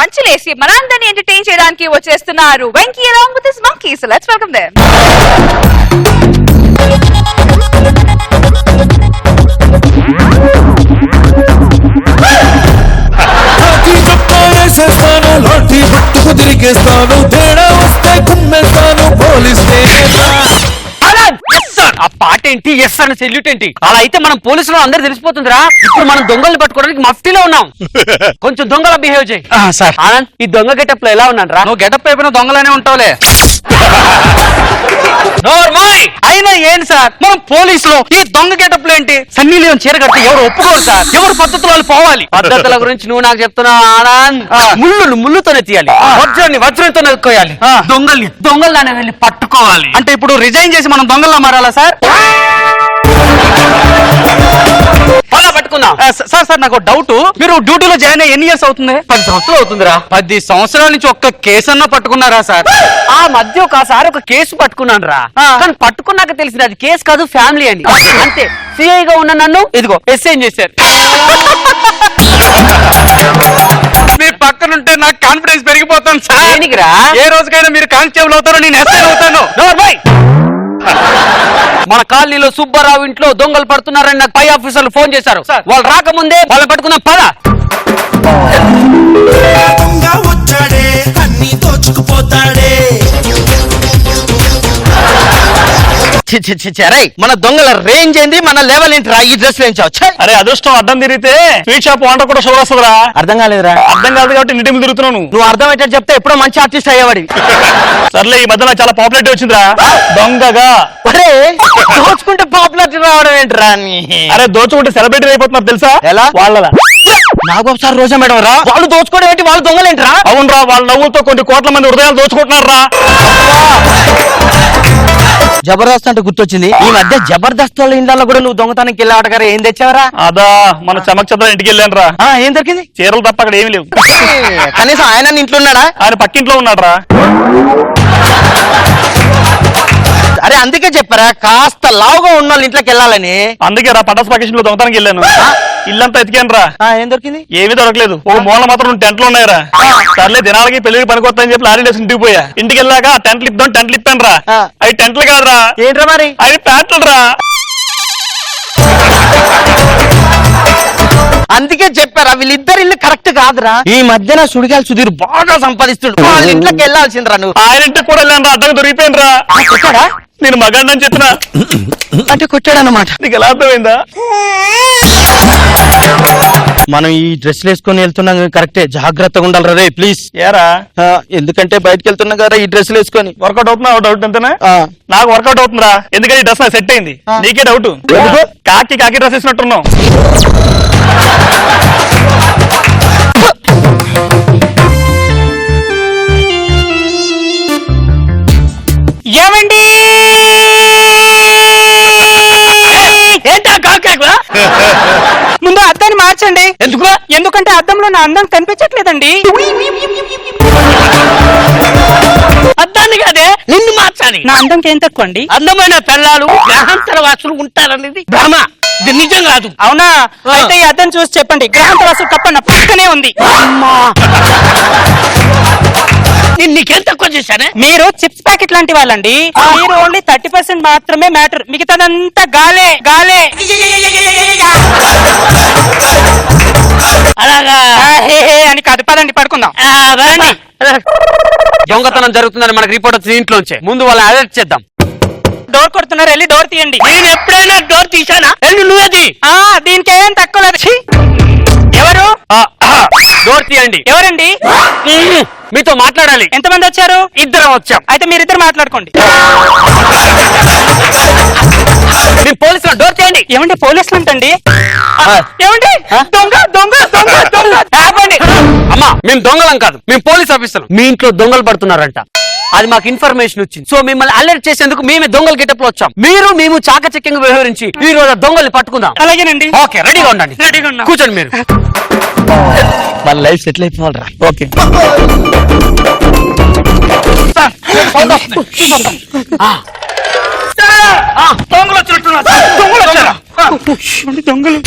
పంచులేసి మనందరినీ ఎంటర్టైన్ చేయడానికి వచ్చేస్తున్నారు Venky along with his monkey. So let's welcome them. Lathi పట్టుకు తిరిగేస్తాను తేడా వస్తే కుమ్మేస్తాను పోలీస్ ఆ పాట ఏంటి ఎస్ అని సెల్యూట్ ఏంటి అలా అయితే మనం పోలీసులు అందరూ తెలిసిపోతుందిరా ఇప్పుడు మనం దొంగల్ని పట్టుకోవడానికి మఫ్టీలో ఉన్నాం కొంచెం దొంగలా బిహేవ్ చేయి సార్ ఆనంద్ ఈ దొంగ గెటప్ లో ఎలా ఉన్నాను రా నువ్వు గెటప్ అయిపోయిన దొంగలానే ఉంటావులే అయినా ఏంటి సార్ మనం పోలీసులు ఈ దొంగ గెటప్ లో ఏంటి సన్నీ లియోన్ చీర కడితే ఎవరు ఒప్పుకోరు సార్ ఎవరు పద్ధతులు వాళ్ళు పోవాలి పద్ధతుల గురించి నువ్వు నాకు చెప్తున్నావు ఆనంద్ ముళ్ళును ముళ్ళుతోనే తీయాలి వజ్రాన్ని వజ్రంతో నొక్కోయాలి దొంగల్లానే వెళ్ళి పట్టుకోవాలి అంటే ఇప్పుడు రిజైన్ చేసి మనం దొంగల్లా మారాలా సార్ అలా పట్టుకుందాం సార్ సార్ నాకు డౌట్ మీరు డ్యూటీలో జాయిన్ అయ్యి ఎన్ని ఇయర్స్ అవుతుంది 10 సంవత్సరాలు అవుతుందిరా 10 సంవత్సరాల నుంచి ఒక్క కేసు అన్నా పట్టుకున్నారా సార్ ఆ మధ్య ఒకసారి ఒక కేసు పట్టుకున్నాను రా కానీ పట్టుకున్నాక తెలిసింది అది కేసు కాదు ఫ్యామిలీ అని అంతే సిఐగా ఉన్న నన్ను ఇదిగో ఎస్ఐ చేశారు మీ పక్కనుంటే నాకు కాన్ఫిడెన్స్ పెరిగిపోతాను సార్ దేనికిరా ఏ రోజుకైనా మీరు కానిస్టేబుల్ అవుతారో నేను ఎస్ఐ అవుతాను మన కాలనీలో సుబ్బారావు ఇంట్లో దొంగలు పడుతున్నారని నాకు పై ఆఫీసర్లు ఫోన్ చేశారు వాళ్ళు రాకముందే వాళ్ళు పట్టుకున్న పద వచ్చాడే అన్ని దోచుకుపోతాడే మన దొంగల రేంజ్ ఏంది మన లెవెల్ ఏంటి రా ఈ డ్రెస్ వేయించవచ్చు అరే అదృష్టం అడ్డం తిరిగితే స్వీట్ షాప్ వంట కూడా షుగర్ వస్తుందిరా అర్థం కాలేదురా అర్థం కాదు కాబట్టి ఇంటి మీద తిరుగుతున్నాను నువ్వు అర్థమయ్యేటట్టు చెప్తే ఎప్పుడో మంచి ఆర్టిస్ట్ అయ్యేవాడి సర్లే ఈ మధ్య నాకు చాలా పాపులారిటీ వచ్చిందిరా దొంగగా అరే దోచుకుంటే పాపులారిటీ రావడం ఏంటిరా అరే దోచుకుంటే సెలబ్రిటీ అయిపోతున్నారు తెలుసా ఎలా వాళ్ళ నాగబాబు సార్ రోజా మేడం రా వాళ్ళు దోచుకోవడం ఏంటి వాళ్ళు దొంగలేంటిరా అవునరా వాళ్ళ నవ్వులతో కొన్ని కోట్ల మంది హృదయాలు దోచుకుంటున్నారా జబర్దస్త్ అంటే గుర్తొచ్చింది ఈ మధ్య జబర్దస్త్ వాళ్ళ ఇంట్లో కూడా నువ్వు దొంగతనానికి వెళ్ళావట గారు ఏం తెచ్చావరా అదా మన చమక్ చంద్ర ఇంటికి వెళ్ళాను రా ఏం దొరికింది చీరలు తప్ప అక్కడ ఏమి లేవు కనీసం ఆయన ఇంట్లో ఉన్నాడా ఆయన పక్కింట్లో ఉన్నాడు రా అరే అందుకే చెప్పారా కాస్త లావుగా ఉన్న వాళ్ళ ఇంట్లోకి వెళ్ళాలని అందుకే రా పటాస్ పకేషన్ లో దొంగతనానికి వెళ్ళాను ఇల్లంతా ఎతికాను రా ఏం దొరికింది ఏమీ దొరకలేదు ఓ మూల మాత్రం టెంట్లు ఉన్నాయిరా సర్లే దినాలకి పెళ్లికి పనికొస్తాయని చెప్పి లారీ ఇంటికి పోయా ఇంటికి వెళ్ళాక టెంట్లు ఇద్దాం టెంట్లు ఇప్పాను రా అవి టెంట్లు కాదురా ఏంట్రా మరి అవి ప్యాంట్లు రా అందుకే చెప్పారా వీళ్ళిద్దరు ఇల్లు కరెక్ట్ కాదురా ఈ మధ్యన సుడిగాలి సుధీర్ బాగా సంపాదిస్తుండు వాళ్ళ ఇంట్లోకి వెళ్ళాల్సిందిరా నువ్వు ఆయన ఇంటికి కూడా వెళ్ళాను రా అడ్డంగా దొరికిపోయాను రా కొట్టాడా నేను మగాడిని చెప్పిన అంటే కొట్టాడన్నమాట నీకు ఎలా అర్థమైందా మనం ఈ డ్రెస్లు వేసుకొని వెళ్తున్నాం కరెక్టే జాగ్రత్తగా ఉండాలి రే ప్లీజ్ ఏరా ఎందుకంటే బయటకు వెళ్తున్నాం కదా ఈ డ్రెస్లు వేసుకొని వర్కౌట్ అవుతున్నా డౌట్ ఎంతనా నాకు వర్కౌట్ అవుతుందిరా ఎందుకని ఈ డ్రెస్ నాకు సెట్ అయింది నీకే డౌట్ కాకి కాకి డ్రెస్ వేసినట్టున్నావు ఏమండి ఏంటా కాకేకులా ముందు అద్దాన్ని మార్చండి ఎందుకు ఎందుకంటే అద్దంలో నా అందం కనిపించట్లేదండి అద్దాన్ని కాదే నిన్ను మార్చాలి నా అందంకి ఏం తక్కువ అండి అందమైన పిల్లలు గ్రహాంతర వాసులు ఉంటారనేది భ్రమ ఇది నిజం కాదు అవునా అయితే ఈ అద్దం చూసి చెప్పండి గ్రహాంతర వాసు తప్ప నా పక్కనే ఉంది నీకేం తక్కువ చేశానే మీరు చిప్స్ ప్యాకెట్ లాంటి వాళ్ళండి మీరు ఓన్లీ 30% మాత్రమే మ్యాటర్ మిగతాదంతా గాలే గాలే అలాగా అని కాదు పదండి పడుకుందాం దొంగతనం జరుగుతుందని మనకు రిపోర్ట్ వచ్చింది ఇంట్లోంచే ముందు వాళ్ళని అలర్ట్ చేద్దాం డోర్ కొడుతున్నారు వెళ్ళి డోర్ తీయండి నేను ఎప్పుడైనా డోర్ తీసానా వెళ్ళి నువ్వేది దీనికి ఏం తక్కువ లేదు ఎవరు డోర్ తీయండి ఎవరండి మీతో మాట్లాడాలి ఎంతమంది వచ్చారు ఇద్దరం వచ్చాం అయితే మీరిద్దరు మాట్లాడుకోండి మీ పోలీసులు డోర్ తీయండి ఏమండి పోలీసులు అంటండి ఏమండి దొంగ దొంగ దొంగ దొంగ ఆపండి అమ్మా మేము దొంగలం కాదు మేము పోలీస్ ఆఫీసర్లు మీ ఇంట్లో దొంగలు పడుతున్నారంట అది మాకు ఇన్ఫర్మేషన్ వచ్చింది సో మిమ్మల్ని అలర్ట్ చేసేందుకు మేమే దొంగల గెటప్ లో వచ్చాం మేము చాకచక్యంగా వ్యవహరించి ఈ రోజు దొంగల్ని పట్టుకుందాం అలాగేనండి ఓకే రెడీగా ఉండండి రెడీగా ఉన్నాం కూర్చోండి మీరు మన లైఫ్ సెటిల్ అయిపోవాలరా ఓకే దొంగలు వచ్చినట్టున్నారు దొంగలు వచ్చారా దొంగలు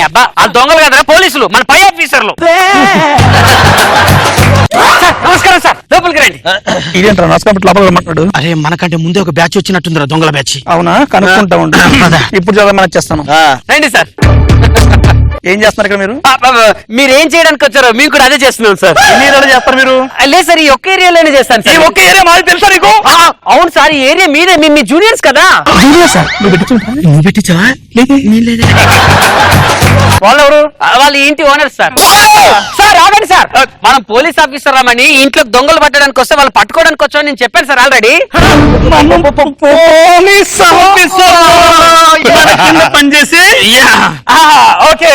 అబ్బా ఆ దొంగలు కదరా పోలీసులు, మన పై ఆఫీసర్లు. సార్, నమస్కారం సార్, లోపలికి రండి. ఇదేంట్రా నమస్కారం లోపల మాట్లాడు. అరే మనకంటే ముందే ఒక బ్యాచ్ వచ్చినట్టుందిరా, దొంగల బ్యాచ్. అవునా, కనుక్కుంటా ఉండు. ఇప్పుడు చదవమని చేస్తాను. రండి సార్. ఏం చేస్తున్నారు ఇక్కడ మీరు? మీరు ఏం చేయడానికి వచ్చారో మేము కూడా అదే చేస్తున్నాం సార్. ఎన్ని ఏరియాలో చేస్తారు మీరు? లేదు సార్, ఈ ఒక్క ఏరియాలోనే చేస్తాను ఈ సార్. ఒక్క ఏరియా మాది తెలుసా నీకు? అవును సార్, ఈ ఏరియా మీదే, మీ జూనియర్స్ కదా. సార్ నువ్వు పెట్టించావా? వాళ్ళు ఎవరు? వాళ్ళ ఇంటి ఓనర్ సార్. సార్ ఆగండి సార్, మనం పోలీస్ ఆఫీసర్ రామని ఇంట్లో దొంగలు పట్టడానికి వస్తే వాళ్ళు పట్టుకోవడానికి వచ్చామని నేను చెప్పాను సార్ ఆల్రెడీ. పోలీస్ పనిచేసి ఓకే.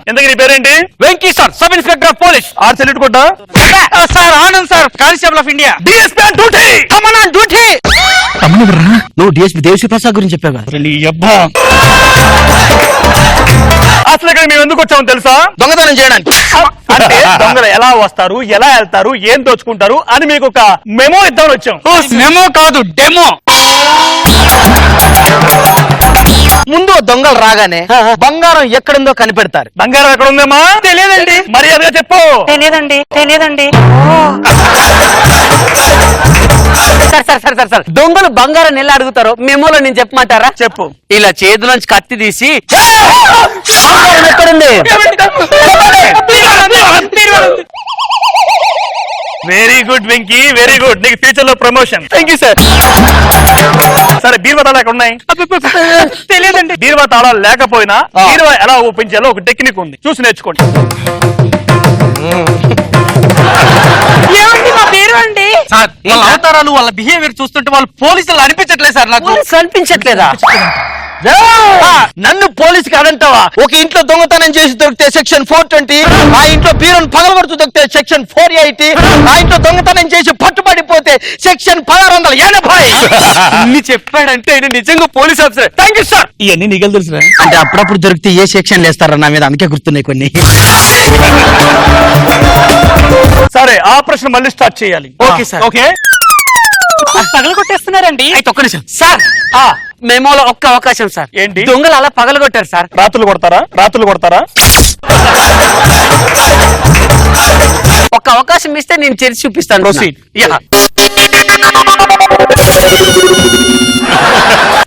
ఎందుకు నీ పేరేంటి? Venky sir, sub inspector of police. Are salute కొట్టా sir Anand sir, constable of India. DSP on duty. Come on on duty. నువ్వు డిఎస్పీ దేవిశ్రీ ప్రసాద్ గురించి చెప్పావు కదా. అసలు ఇక్కడ మేము ఎందుకు వచ్చామో తెలుసా? దొంగతనం చేయడానికి. అంటే దొంగలు ఎలా వస్తారు, ఎలా వెళ్తారు, ఏం దోచుకుంటారు అని మీకు ఒక మెమో ఇద్దామని వచ్చాం. మెమో కాదు, డెమో. ముందు దొంగలు రాగానే బంగారం ఎక్కడుందో కనిపెడతారు. బంగారం ఎక్కడ ఉందేమా? తెలియదండి. మరి అదే చెప్పు. తెలియదండి. సార్ దొంగలు బంగారం ఎలా అడుగుతారో మెమోలో నేను చెప్పమంటారా? చెప్పు. ఇలా చేతిలోంచి కత్తి తీసి బంగారం ఎక్కడుంది? Very good Venky, very good. నీకు ఫ్యూచర్ లో ప్రమోషన్. Thank you sir. సరే, బీరువా తాళాలు ఎక్కడ ఉన్నాయి? తెలియదండి. బీరువా తాళాలు లేకపోయినా బీరువా ఎలా ఓపెన్ చేయాలో ఒక టెక్నిక్ ఉంది, చూసి నేర్చుకోండి. ఏమండి మా పేరు అండి? సార్ వాళ్ళ అవతారాలు, వాళ్ళ బిహేవియర్ చూస్తుంటే వాళ్ళు పోలీసులు అనిపించట్లేదు సార్ నాకు. అనిపించట్లేదా? నన్ను పోలీసు కాదంటావా? ఒక ఇంట్లో దొంగతనం చేసి దొరికితే సెక్షన్ 420, ఆ ఇంట్లో బీరును పగలగొడుతూ దొరికితే సెక్షన్ 480, ఆ ఇంట్లో దొంగతనం చేసి పట్టుబడిపోతే సెక్షన్ 1680. ఇన్ని చెప్పాడంటే ఆయన నిజంగా police officer. Thank you sir. ఇవన్నీ నీకు తెలుసురా? అంటే అప్పుడప్పుడు దొరికితే ఏ సెక్షన్ వేస్తారా నా మీద, అందుకే గుర్తున్నాయి కొన్ని. సరే, ఆపరేషన్ మళ్ళీ స్టార్ట్ చేయాలి. Okay sir. ఓకే, పగలు కొట్టేస్తున్నారండి. అయితే ఒక్క నిమిషం సార్. మెమోలో ఒక్క అవకాశం సార్. ఏంటి? దొంగలు అలా పగలగొట్టారు సార్. రాత్రులు కొడతారా? ఒక్క అవకాశం ఇస్తే నేను చేసి చూపిస్తాను. Proceed. Yeah.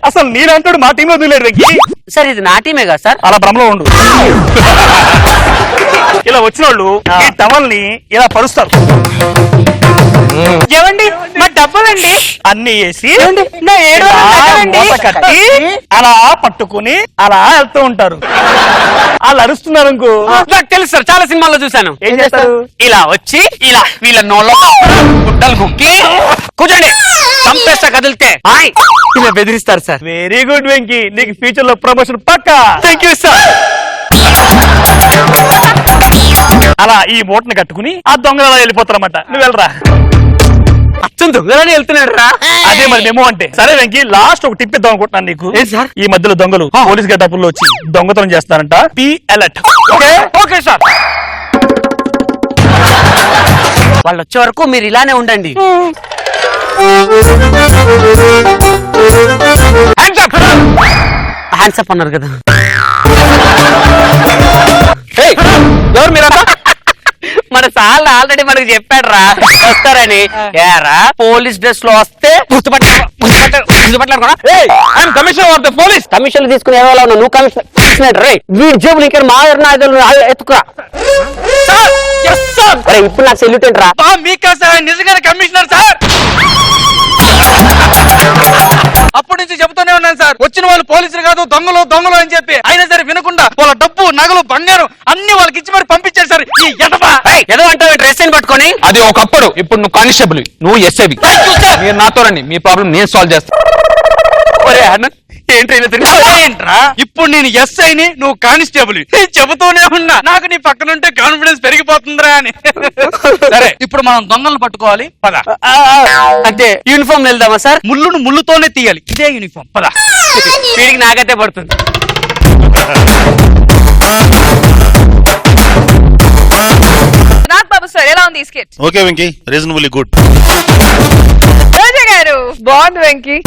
అసలు నేనంటాడు మా టీంలో వదిలేడు వెంకీ. సార్ ఇది నా టీమే కదా సార్. అలా భ్రమలో ఉండు. ఇలా వచ్చిన వాళ్ళు ఈ టవల్ని ఇలా పరుస్తారు. ఏమండి మా డబ్బులండి? అన్ని వేసి నా 700 మూట కట్టి అలా పట్టుకుని అలా వెళ్తూ ఉంటారు. వాళ్ళు అరుస్తున్నారు అనుకో. నాకు తెలుసు సార్, చాలా సినిమాల్లో చూశాను. ఏం చేస్తారు? ఇలా వచ్చి ఇలా వీళ్ళ నోళ్ళ గుడ్డలు కుక్కి కూర్చోండి, చంపేస్తా కదిలితే ఇలా బెదిరిస్తారు సార్. వెరీ గుడ్ వెంకీ, నీకు ఫ్యూచర్ లో ప్రమోషన్ పక్కా. Thank you sir. అలా ఈ మూటను కట్టుకుని ఆ దొంగలు అలా వెళ్ళిపోతారన్నమాట. నువ్వు వెళ్ళరా. అచ్చం దొంగలని వెళ్తున్నాడు రా. అదే మరి మెమో అంటే. సరే వెంకీ, లాస్ట్ ఒక టిప్ ఇద్దాం అనుకుంటున్నాను నీకు. ఏంటి సార్? ఈ మధ్యలో దొంగలు పోలీస్ గెటప్లో వచ్చి దొంగతనం చేస్తారంట. Be alert. Okay okay sir. వాళ్ళు వచ్చే వరకు మీరు ఇలానే ఉండండి. హ్యాండ్స్ అప్ అన్నారు కదా. ఎవరు మీరంతా? మన సార్ ఆల్రెడీ మనకు చెప్పాడు రా వస్తారని. ఏరా పోలీస్ డ్రెస్ లో వస్తే కమిషనర్ ఆఫ్ ద పోలీస్. కమిషన్లు తీసుకుని ఏవాళ్ళ ఉన్నావు నువ్వు? కమిషనర్ రే వీడి జేబులు ఇక్కడ మా ఎత్తుకురా. ఇప్పుడు నాకు సెల్యూట్ ఏంట్రా? మీకు సార్ నిజంగానే కమిషనర్ సార్. అప్పటి నుంచి చెబుతూనే ఉన్నాను సార్, వచ్చిన వాళ్ళు పోలీసులు కాదు దొంగలు అని చెప్పి. అయినా సరే వినకుండా వాళ్ళ డబ్బు, నగలు, బంగారం అన్ని వాళ్ళకి ఇచ్చి మరి పంపించారు సార్. ఈ ఏదో అంటే డ్రెస్ అని పట్టుకొని. అది ఒకప్పుడు, ఇప్పుడు నువ్వు కానిస్టేబుల్, నువ్వు ఎస్ఐవి. మీరు నాతో రండి, మీ ప్రాబ్లం నేను సాల్వ్ చేస్తాను. ఏంట్రా ఇప్పుడు నేను ఎస్ఐని, నువ్వు కానిస్టేబుల్. చెబుతూనే ఉన్నా నాకు నీ పక్కనుంటే కాన్ఫిడెన్స్ పెరిగిపోతుందిరా అని. సరే ఇప్పుడు మనం దొంగలను పట్టుకోవాలి, పద. అంటే యూనిఫామ్ వెళ్దామా సార్? ముళ్ళును ముళ్ళుతోనే తీయాలి, ఇదే యూనిఫామ్, పద. వీడికి నాకైతే పడుతుంది. నాగబాబు సార్ ఎలా ఉంది ఈ sketch? Okay Venky, reasonably good. Roja garu బాగుంది వెంకీ.